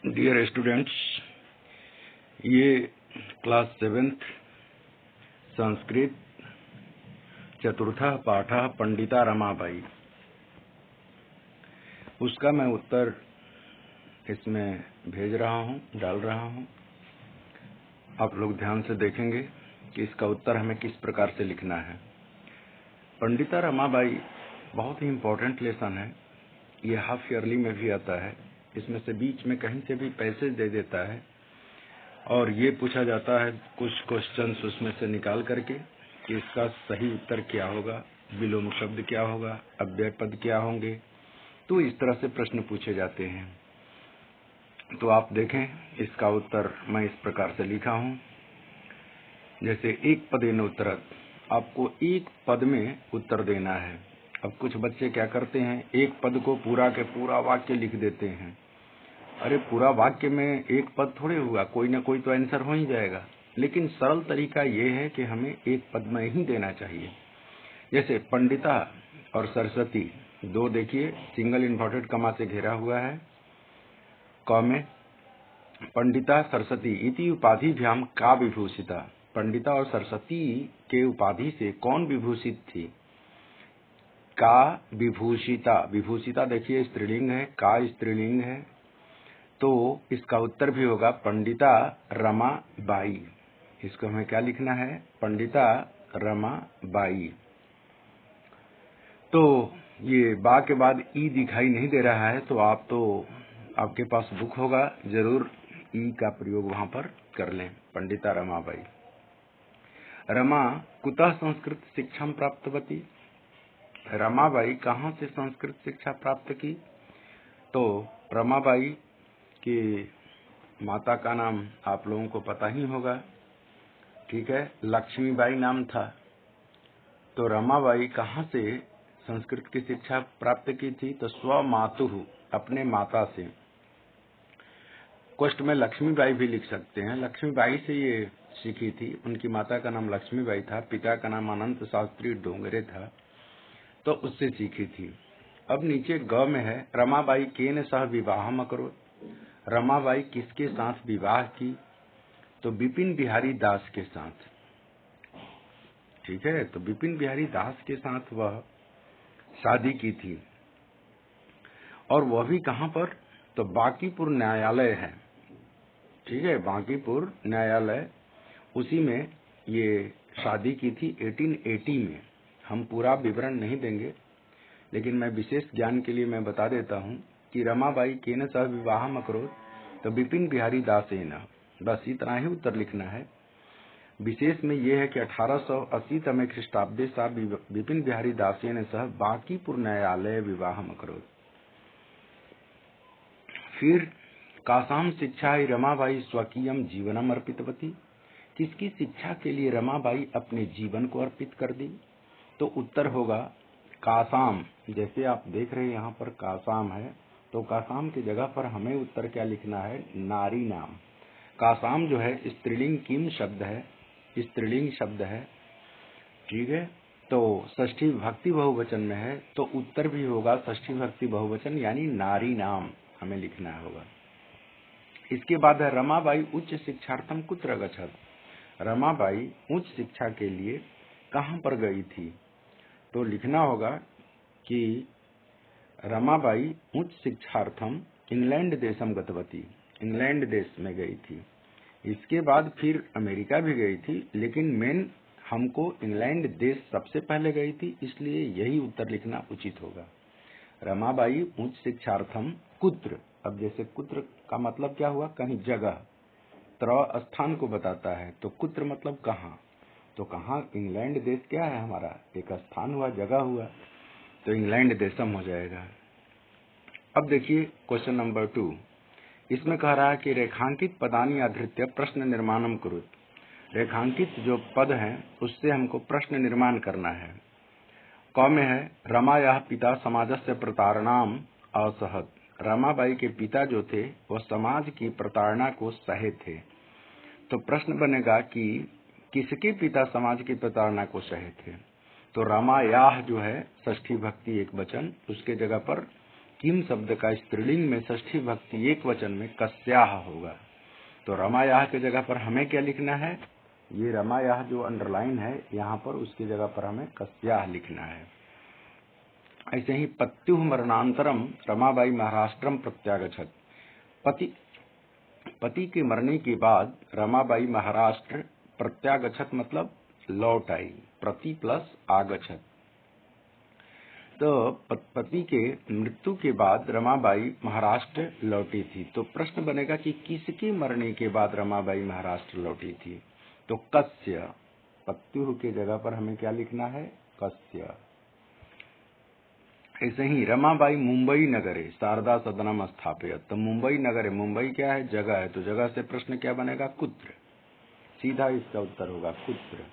Dear students, ये class 7th Sanskrit चतुर्थः पाठः पंडिता रमाबाई, उसका मैं उत्तर इसमें भेज रहा हूँ, डाल रहा हूँ। आप लोग ध्यान से देखेंगे कि इसका उत्तर हमें किस प्रकार से लिखना है। पंडिता रमाबाई बहुत ही इम्पोर्टेंट लेसन है। ये हाफ ईयरली में भी आता है। इसमें से बीच में कहीं से भी पैसेज दे देता है और ये पूछा जाता है कुछ क्वेश्चंस उसमें से निकाल करके कि इसका सही उत्तर क्या होगा, विलोम शब्द क्या होगा, अव्यय पद क्या होंगे। तो इस तरह से प्रश्न पूछे जाते हैं। तो आप देखें, इसका उत्तर मैं इस प्रकार से लिखा हूं। जैसे एक पदेन उत्तरत, आपको एक पद में उत्तर देना है। अब कुछ बच्चे क्या करते हैं, एक पद को पूरा के पूरा वाक्य लिख देते हैं। अरे पूरा वाक्य में एक पद थोड़े हुआ, कोई ना कोई तो आंसर हो ही जाएगा। लेकिन सरल तरीका ये है कि हमें एक पद में ही देना चाहिए। जैसे पंडिता और सरस्वती, दो देखिए सिंगल इन्वर्टेड कमा से घेरा हुआ है। क में पंडिता सरस्वती इति उपाधिभ्याम का विभूषिता, पंडिता और सरस्वती के उपाधि से कौन विभूषित थी? का विभूषिता, विभूषिता देखिए स्त्रीलिंग है, का स्त्रीलिंग है, तो इसका उत्तर भी होगा पंडिता रमाबाई। इसको हमें क्या लिखना है? पंडिता रमाबाई। तो ये बा के बाद ई दिखाई नहीं दे रहा है, तो आपके पास बुक होगा, जरूर ई का प्रयोग वहां पर कर लें। पंडिता रमाबाई। रमा कुतः संस्कृत शिक्षा प्राप्तवती, रमाबाई कहाँ से संस्कृत शिक्षा प्राप्त की? तो रमाबाई की माता का नाम आप लोगों को पता ही होगा, ठीक है, लक्ष्मीबाई नाम था। तो रमाबाई कहाँ से संस्कृत की शिक्षा प्राप्त की थी? तो स्वमातुः, अपने माता से। क्वेश्चन में लक्ष्मीबाई भी लिख सकते हैं, लक्ष्मीबाई से ये सीखी थी। उनकी माता का नाम लक्ष्मीबाई था, पिता का नाम अनंत शास्त्री डोंगरे था, तो उससे सीखी थी। अब नीचे ग में है, रमाबाई केन सह विवाहम अकरोत्, रमाबाई किसके साथ विवाह की? तो बिपिन बिहारी दास के साथ, ठीक है। तो बिपिन बिहारी दास के साथ वह शादी की थी, और वह भी कहां पर? तो बांकीपुर न्यायालय है, ठीक है, बांकीपुर न्यायालय, उसी में ये शादी की थी 1880 में। हम पूरा विवरण नहीं देंगे, लेकिन मैं विशेष ज्ञान के लिए मैं बता देता हूं कि रमाबाई केन सह विवाहम अकरोत्, तो बिपिन बिहारी दासेन, बस इतना ही उत्तर लिखना है। विशेष में यह है कि 1880 तमे ख्रीष्टाब्दे सा बिपिन बिहारी दासेन सह बांकीपुर न्यायालय विवाहम अकरोत्। फिर कासाम शिक्षा रमाबाई स्वकीयम जीवनम अर्पितवती, किसकी शिक्षा के लिए रमाबाई अपने जीवन को अर्पित कर दी? तो उत्तर होगा कासाम। जैसे आप देख रहे हैं यहाँ पर कासाम है, तो कासाम की जगह पर हमें उत्तर क्या लिखना है? नारी नाम। कासाम जो है स्त्रीलिंग किम शब्द है, स्त्रीलिंग शब्द है, ठीक है। तो षष्ठी भक्ति बहुवचन में है, तो उत्तर भी होगा षष्ठी भक्ति बहुवचन, यानी नारी नाम हमें लिखना होगा। इसके बाद है रमाबाई उच्च शिक्षार्थम कुत्र गच्छत, रमाबाई उच्च शिक्षा के लिए कहां पर गई थी? तो लिखना होगा कि रमाबाई उच्च शिक्षार्थम इंग्लैंड देशम गतवती, इंग्लैंड देश में गई थी। इसके बाद फिर अमेरिका भी गई थी, लेकिन मेन हमको इंग्लैंड देश सबसे पहले गई थी, इसलिए यही उत्तर लिखना उचित होगा। रमाबाई उच्च शिक्षार्थम कुत्र, अब जैसे कुत्र का मतलब क्या हुआ? कहीं जगह, त्र स्थान को बताता है, तो कुत्र मतलब कहाँ, तो कहाँ? इंग्लैंड देश क्या है हमारा? एक स्थान हुआ, जगह हुआ, तो इंग्लैंड देशम हो जाएगा। अब देखिए क्वेश्चन नंबर 2, इसमें कह रहा है कि रेखांकित पदानि आधृत्य प्रश्न निर्माणम कुरुत, रेखांकित जो पद हैं उससे हमको प्रश्न निर्माण करना है। क में है रमायाः पिता समाजस्य प्रताड़नाम असहत, रमाबाई के पिता जो थे वह समाज की प्रताड़ना को सहे थे। तो प्रश्न बनेगा कि किसके पिता समाज की प्रताड़ना को सहे थे? तो रमायाः जो है षष्ठी भक्ति एक वचन, उसके जगह पर किम शब्द का स्त्रीलिंग में षष्ठी भक्ति एक वचन में कस्याह होगा। तो रमायाह की जगह पर हमें क्या लिखना है, ये रमायाह जो अंडरलाइन है यहाँ पर, उसकी जगह पर हमें कस्याह लिखना है। ऐसे ही पत्युः मरणांतरम रमाबाई महाराष्ट्रम प्रत्यागछत। पति के मरने के बाद रमाबाई महाराष्ट्र प्रत्यागछत मतलब लौट आई, प्रति प्लस आगछत। तो पति के मृत्यु के बाद रमाबाई महाराष्ट्र लौटी थी। तो प्रश्न बनेगा कि किसके मरने के बाद रमाबाई महाराष्ट्र लौटी थी। तो कस्य, पत्युः के जगह पर हमें क्या लिखना है, कस्य। ऐसे ही रमाबाई मुंबई नगरे शारदा सदनम स्थापयत। तो मुंबई नगरे, मुंबई क्या है, जगह है, तो जगह से प्रश्न क्या बनेगा, कुत्र। सीधा इसका उत्तर होगा कुत्र।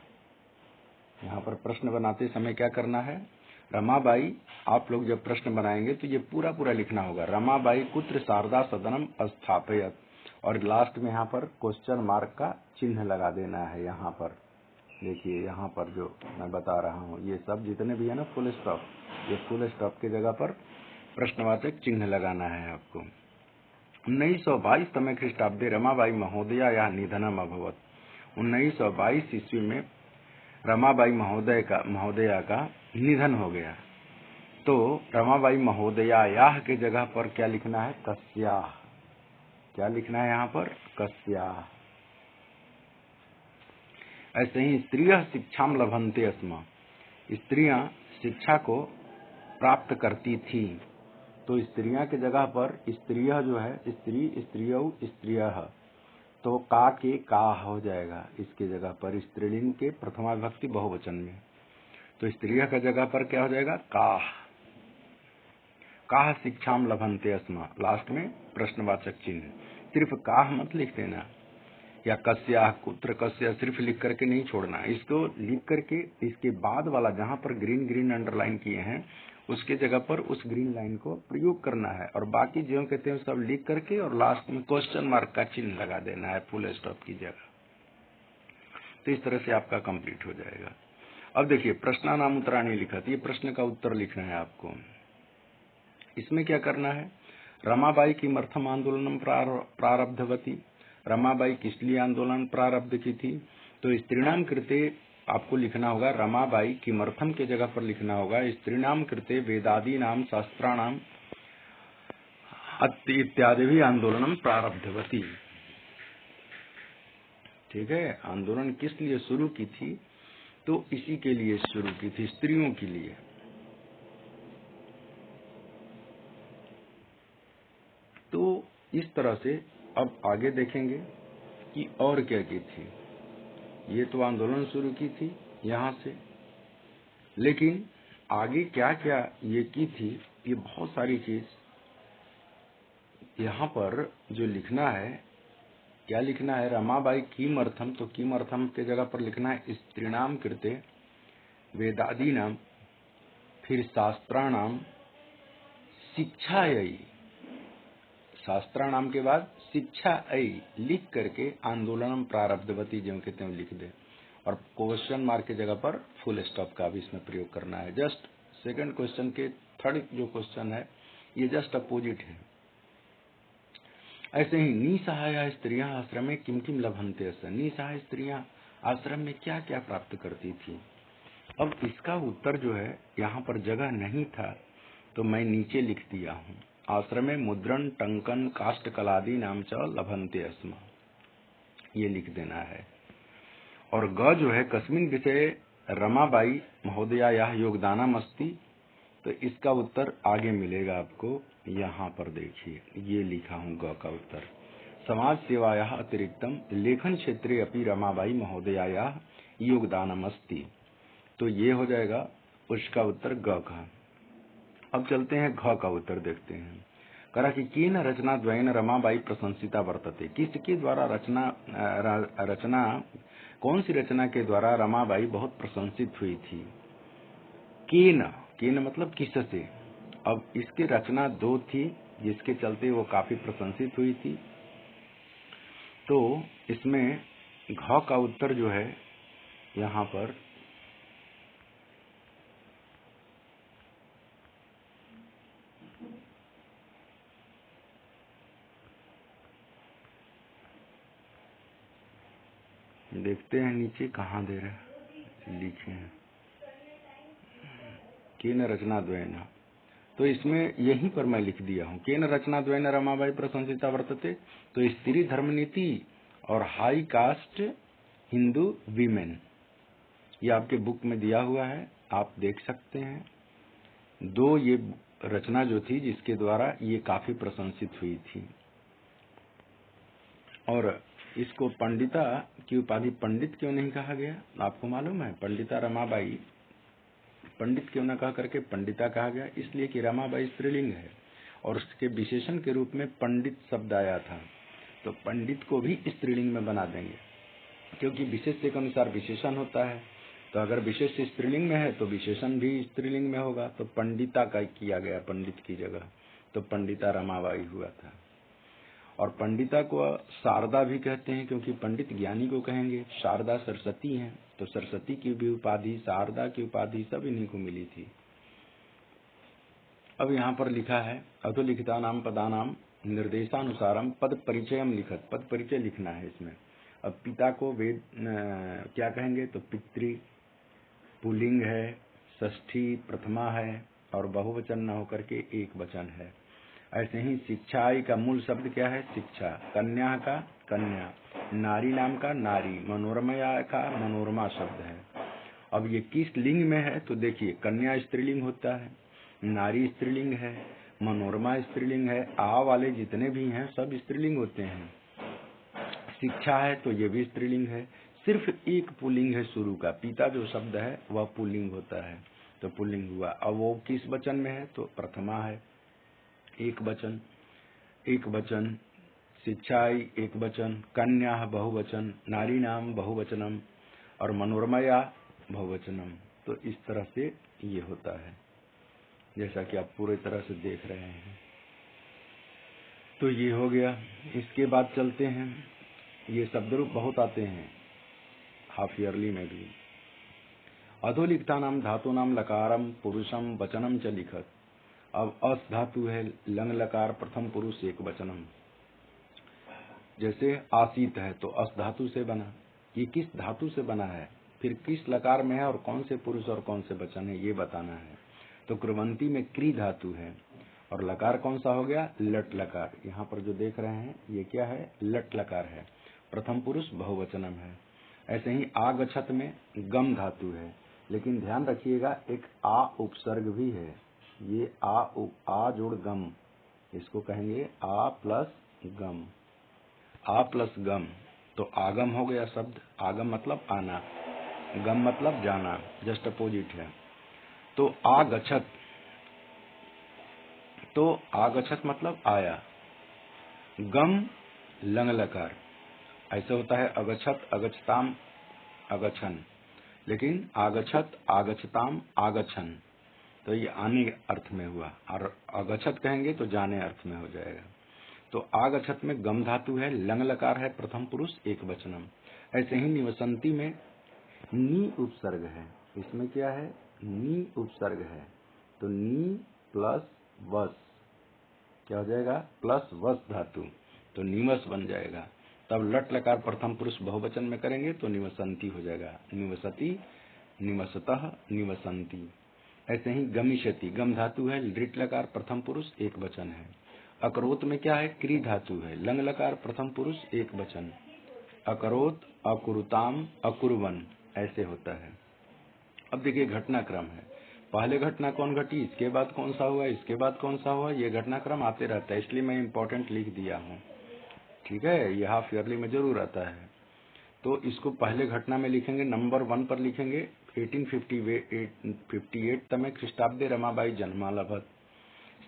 यहाँ पर प्रश्न बनाते समय क्या करना है, रमाबाई, आप लोग जब प्रश्न बनाएंगे तो ये पूरा पूरा लिखना होगा, रमाबाई कुत्र शारदा सदनम स्थापयत, और लास्ट में यहाँ पर क्वेश्चन मार्क का चिन्ह लगा देना है। यहाँ पर देखिए, यहाँ पर जो मैं बता रहा हूँ ये सब जितने भी है ना फुल स्टॉप, ये फुल स्टॉप की जगह पर प्रश्नवाचक चिन्ह लगाना है आपको। 1922 तमे ख्रीष्टाब्दे रमाबाई महोदया या निधनम अभवत। 1922 ईस्वी में रमाबाई महोदया का निधन हो गया। तो रमाबाई महोदया के जगह पर क्या लिखना है, कस्याह। क्या लिखना है यहाँ पर, कस्याह। ऐसे ही स्त्रियः शिक्षाम लभन्ते स्म। स्त्रियां शिक्षा को प्राप्त करती थी। तो स्त्रियां के जगह पर स्त्रियः जो है, स्त्री, स्त्रियौ, स्त्रियः, तो का के का हो जाएगा इसके जगह पर, स्त्रीलिंग के प्रथमा विभक्ति बहुवचन में। तो स्त्रियः का जगह पर क्या हो जाएगा, काह। काह शिक्षाम लभन्ते स्म, लास्ट में प्रश्नवाचक चिन्ह। सिर्फ काह मत लिख देना, या कस्याह, कुत्र कस्य, सिर्फ लिख करके नहीं छोड़ना। इसको लिख करके इसके बाद वाला जहां पर ग्रीन ग्रीन अंडरलाइन किए हैं उसके जगह पर उस ग्रीन लाइन को प्रयोग करना है, और बाकी जो कहते हैं सब लिख करके और लास्ट में क्वेश्चन मार्क का चिन्ह लगा देना है फुल स्टॉप की जगह। तो इस तरह से आपका कंप्लीट हो जाएगा। अब देखिए, प्रश्नानाम उत्तराणी लिखा, ये प्रश्न का उत्तर लिखना है आपको। इसमें क्या करना है, रमाबाई किमर्थम आंदोलनम प्रारब्धवती। रमाबाई किस लिए आंदोलन प्रारब्ध की थी। तो स्त्रीणाम कृते आपको लिखना होगा, रमाबाई किमर्थम के जगह पर लिखना होगा, स्त्रीणाम कृते वेदादि नाम शास्त्राणाम इत्यादि भी आंदोलनम प्रारब्धवती। ठीक है, आंदोलन किस लिए शुरू की थी, तो इसी के लिए शुरू की थी, स्त्रियों के लिए। तो इस तरह से अब आगे देखेंगे कि और क्या की थी। ये तो आंदोलन शुरू की थी यहाँ से, लेकिन आगे क्या क्या ये की थी, ये बहुत सारी चीज यहाँ पर जो लिखना है, क्या लिखना है, रमाबाई किमर्थम, तो किमर्थम के जगह पर लिखना है स्त्रीणाम कृते वेदादि नाम, फिर शास्त्राणाम शिक्षायै, शास्त्राणाम के बाद शिक्षा लिख करके आंदोलन प्रारब्धवती जो कहते हैं लिख दे, और क्वेश्चन मार्क की जगह पर फुल स्टॉप का भी इसमें प्रयोग करना है। जस्ट सेकंड क्वेश्चन के थर्ड जो क्वेश्चन है ये जस्ट अपोजिट है। ऐसे ही निसहाय स्त्रियां आश्रम में किम किम लभन्ते। निसहाय स्त्रियां आश्रम में क्या क्या प्राप्त करती थी। अब इसका उत्तर जो है यहाँ पर जगह नहीं था तो मैं नीचे लिख दिया हूँ, आश्रमे मुद्रण टंकन काष्ठ कलादि नाम च लभन्ते स्म, ये लिख देना है। और ग जो है कस्मिन विषय रमाबाई महोदया योगदानम अस्ति, तो इसका उत्तर आगे मिलेगा आपको। यहाँ पर देखिए ये लिखा हूँ ग का उत्तर, समाज सेवाया अतिरिक्तम लेखन क्षेत्रे अपि रमाबाई महोदया योगदानम अस्ति, तो ये हो जाएगा उसका उत्तर ग का। अब चलते हैं घ का उत्तर देखते हैं। करा कि केन रचना द्वयन रमाबाई प्रशंसिता वर्तते, किसके द्वारा रचना कौन सी रचना के द्वारा रमाबाई बहुत प्रशंसित हुई थी। केन, केन मतलब किससे। अब इसकी रचना दो थी जिसके चलते वो काफी प्रशंसित हुई थी। तो इसमें घ का उत्तर जो है यहाँ पर देखते हैं नीचे कहाँ दे रहे लिखे हैं, केन रचना द्वयन, तो इसमें यहीं पर मैं लिख दिया हूँ, केन रचना द्वयन रमाबाई प्रशंसिता वर्तते। तो स्त्री धर्म नीति और हाई कास्ट हिंदू वीमेन, ये आपके बुक में दिया हुआ है, आप देख सकते हैं। दो ये रचना जो थी जिसके द्वारा ये काफी प्रशंसित हुई थी। और इसको पंडिता की उपाधि पंडित क्यों नहीं कहा गया, आपको मालूम है? पंडिता रमाबाई पंडित क्यों न कह करके पंडिता कहा गया? इसलिए कि रमाबाई स्त्रीलिंग है और उसके विशेषण के रूप में पंडित शब्द आया था, तो पंडित को भी स्त्रीलिंग में बना देंगे, क्योंकि विशेष्य के अनुसार विशेषण होता है। तो अगर विशेष्य स्त्रीलिंग में है तो विशेषण भी स्त्रीलिंग में होगा, तो पंडिता का किया गया पंडित की जगह, तो पंडिता रमाबाई हुआ था। और पंडिता को शारदा भी कहते हैं, क्योंकि पंडित ज्ञानी को कहेंगे, शारदा सरस्वती हैं, तो सरस्वती की भी उपाधि, शारदा की उपाधि सब इन्हीं को मिली थी। अब यहाँ पर लिखा है अधोलिखिता नाम पदानाम निर्देशानुसारम पद परिचयम लिखत, पद परिचय लिखना है इसमें। अब पिता को वेद क्या कहेंगे, तो पितृ पुल्लिंग है, षष्ठी प्रथमा है और बहुवचन न होकर के एक वचन है। ऐसे ही शिक्षाई का मूल शब्द क्या है, शिक्षा, कन्या का कन्या, नारी नाम का नारी, मनोरमा का मनोरमा शब्द है। अब ये किस लिंग में है, तो देखिए कन्या स्त्रीलिंग होता है, नारी स्त्रीलिंग है, मनोरमा स्त्रीलिंग है, आ वाले जितने भी हैं सब स्त्रीलिंग होते हैं। शिक्षा है तो ये भी स्त्रीलिंग है, सिर्फ एक पुल्लिंग है शुरू का, पिता जो शब्द है वह पुल्लिंग होता है, तो पुल्लिंग हुआ। अब वो किस वचन में है, तो प्रथमा है, एक वचन, एक वचन, शिक्षाई एक वचन, कन्या बहुवचन, नारी नाम बहुवचनम और मनोरमया बहुवचनम। तो इस तरह से ये होता है, जैसा कि आप पूरी तरह से देख रहे हैं। तो ये हो गया। इसके बाद चलते हैं, ये शब्द रूप बहुत आते हैं हाफ ईयरली में भी। अधोलिखिता नाम धातु नाम लकारम पुरुषम वचनम च लिखत। अब अस धातु है, लंग लकार प्रथम पुरुष एक वचनम, जैसे आसीत है तो अस धातु से बना, ये किस धातु से बना है, फिर किस लकार में है और कौन से पुरुष और कौन से वचन है ये बताना है। तो कृवंती में क्री धातु है और लकार कौन सा हो गया, लट लकार। यहाँ पर जो देख रहे हैं ये क्या है, लट लकार है, प्रथम पुरुष बहुवचनम है। ऐसे ही आगछत में गम धातु है, लेकिन ध्यान रखिएगा एक आ उपसर्ग भी है, ये आ जोड़ गम, इसको कहेंगे आ प्लस गम, आ प्लस गम, तो आगम हो गया शब्द। आगम मतलब आना, गम मतलब जाना, जस्ट अपोजिट है। तो आगछत, तो आगछत मतलब आया, गम लंग लकार, ऐसे होता है अगछत अगछताम अगछन, लेकिन आगछत आगछताम आगछन, तो ये आने अर्थ में हुआ, और अगछत कहेंगे तो जाने अर्थ में हो जाएगा। तो आगछत में गम धातु है, लंग लकार है, प्रथम पुरुष एक वचनम। ऐसे ही निवसंती में नी उपसर्ग है, इसमें क्या है, नी उपसर्ग है, तो नी प्लस वस क्या हो जाएगा, प्लस वस धातु, तो निवस बन जाएगा। तब लट लकार प्रथम पुरुष बहुवचन में करेंगे तो निवसंती हो जाएगा, निवसती, निवसतः, निवसंती। ऐसे ही गमिष्यति, गम धातु है, लिट लकार प्रथम पुरुष एक वचन है। अकरोत में क्या है, क्री धातु है, लंग लकार प्रथम पुरुष एक वचन, अकरोत अकुरुताम अकुरवन, ऐसे होता है। अब देखिए घटनाक्रम है, पहले घटना कौन घटी, इसके बाद कौन सा हुआ, इसके बाद कौन सा हुआ, ये घटनाक्रम आते रहता है, इसलिए मैं इम्पोर्टेंट लिख दिया हूँ, ठीक है, ये हाफ ईयरली में जरूर आता है। तो इसको पहले घटना में लिखेंगे, नंबर 1 पर लिखेंगे 1858 तमे ख्रीष्टाब्दे रमाबाई जन्मालभत।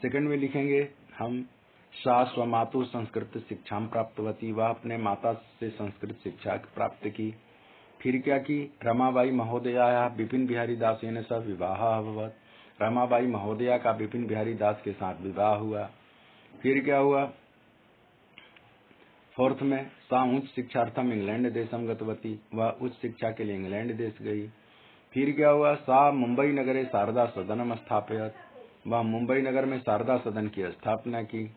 सेकंड में लिखेंगे हम सा स्वमातु संस्कृत शिक्षा प्राप्तवती, वह अपने माता से संस्कृत शिक्षा प्राप्त की। फिर क्या की, रमाबाई महोदया विपिन बिहारी दासेन सह विवाह अभवत, रमाबाई महोदया का विपिन बिहारी दास के साथ विवाह हुआ। फिर क्या हुआ, फोर्थ में सा उच्च शिक्षार्थम इंग्लैंड देशम गतवती, वह उच्च शिक्षा के लिए इंग्लैंड देश गई। फिर क्या हुआ, सा मुंबई नगरे शारदा सदनम स्थापयत, वह मुंबई नगर में शारदा सदन की स्थापना की।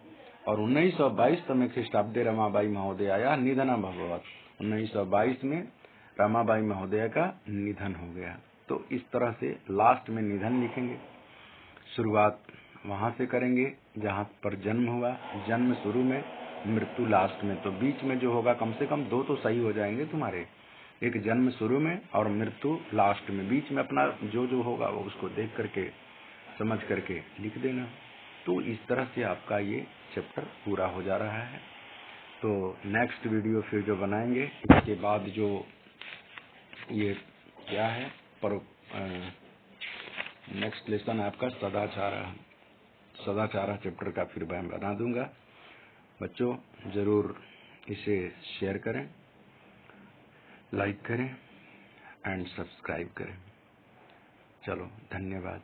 और 1922 में ख्रीष्टाब्दे रमाबाई महोदया निधनम अभवत, 1922 में रमाबाई महोदय का निधन हो गया। तो इस तरह से लास्ट में निधन लिखेंगे। शुरुआत वहां से करेंगे जहां पर जन्म हुआ, जन्म शुरू में, मृत्यु लास्ट में। तो बीच में जो होगा कम से कम 2 तो सही हो जाएंगे तुम्हारे, एक जन्म शुरू में और मृत्यु लास्ट में। बीच में अपना जो जो होगा वो उसको देख करके समझ करके लिख देना। तो इस तरह से आपका ये चैप्टर पूरा हो जा रहा है। तो नेक्स्ट वीडियो फिर जो बनाएंगे इसके बाद जो ये क्या है नेक्स्ट लेसन आपका सदाचार चैप्टर का फिर मैं बना दूंगा। बच्चों जरूर इसे शेयर करें, लाइक करें एंड सब्सक्राइब करें। चलो धन्यवाद।